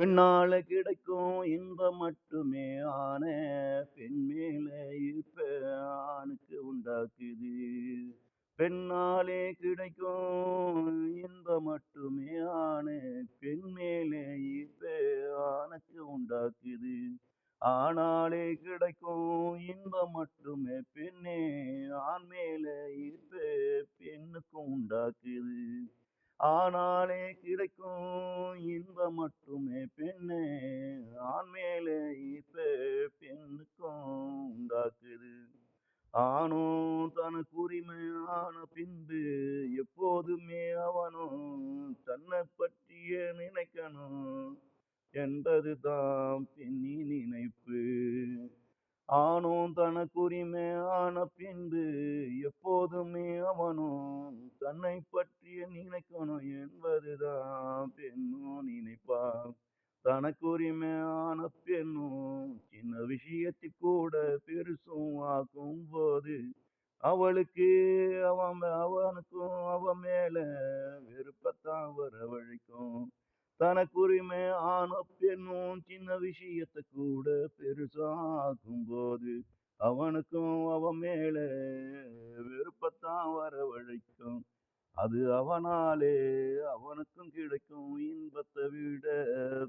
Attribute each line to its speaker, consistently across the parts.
Speaker 1: பின்னால கிடைக்கும் இன்பம் மட்டுமே ஆன பெண் மேல ஈர்ப்ப ஆணுக்கு உண்டாக்குது. பெண்ணாலே கிடைக்கும் இன்பம் மட்டுமே ஆன பெண் மேல ஈர்ப்ப ஆணுக்கு உண்டாக்குது. ஆணாலே கிடைக்கும் இன்பம் மட்டுமே பெண்ணே ஆண் மேல ஈர்ப்ப பெண்ணுக்கும் உண்டாக்குது. ஆனாலே கிடைக்கும் இன்பம் மட்டுமே பெண்ணே ஆண் மேலே ஈர்ப்ப பெண்ணுக்கும் உண்டாக்குது. ஆணும் தனக்கு உரிமையான பின்பு எப்போதுமே அவனும் தன்னை பற்றிய நினைக்கணும் என்பதுதான் பெண்ணின் நினைப்பு. ஆணும் தனக்குரிமையான பின்பு எப்போதுமே அவனும் தன்னை பற்றிய நினைக்கணும் என்பதுதான் பெண்ணும் நினைப்பா. தனக்குரிமையான பெண்ணும் சின்ன விஷயத்தை கூட பெருசும் ஆக்கும் போது அவளுக்கு அவனுக்கும் அவன் மேல வெறுப்பத்தான் வரவழைக்கும். தனக்குரிமை ஆன பெண்ணும் சின்ன விஷயத்தை கூட பெருசாக்கும் போது அவனுக்கும் அவன் மேல வெறுப்பத்தான் வரவழைக்கும். அது அவனாலே அவனுக்கும் கிடைக்கும் இன்பத்தை விட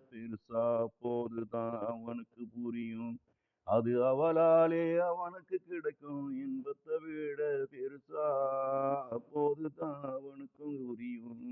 Speaker 1: பெருசா போதுதான் அவனுக்கு புரியும். அது அவளாலே அவனுக்கு கிடைக்கும் இன்பத்தை விட பெருசா போதுதான் அவனுக்கும் புரியும்.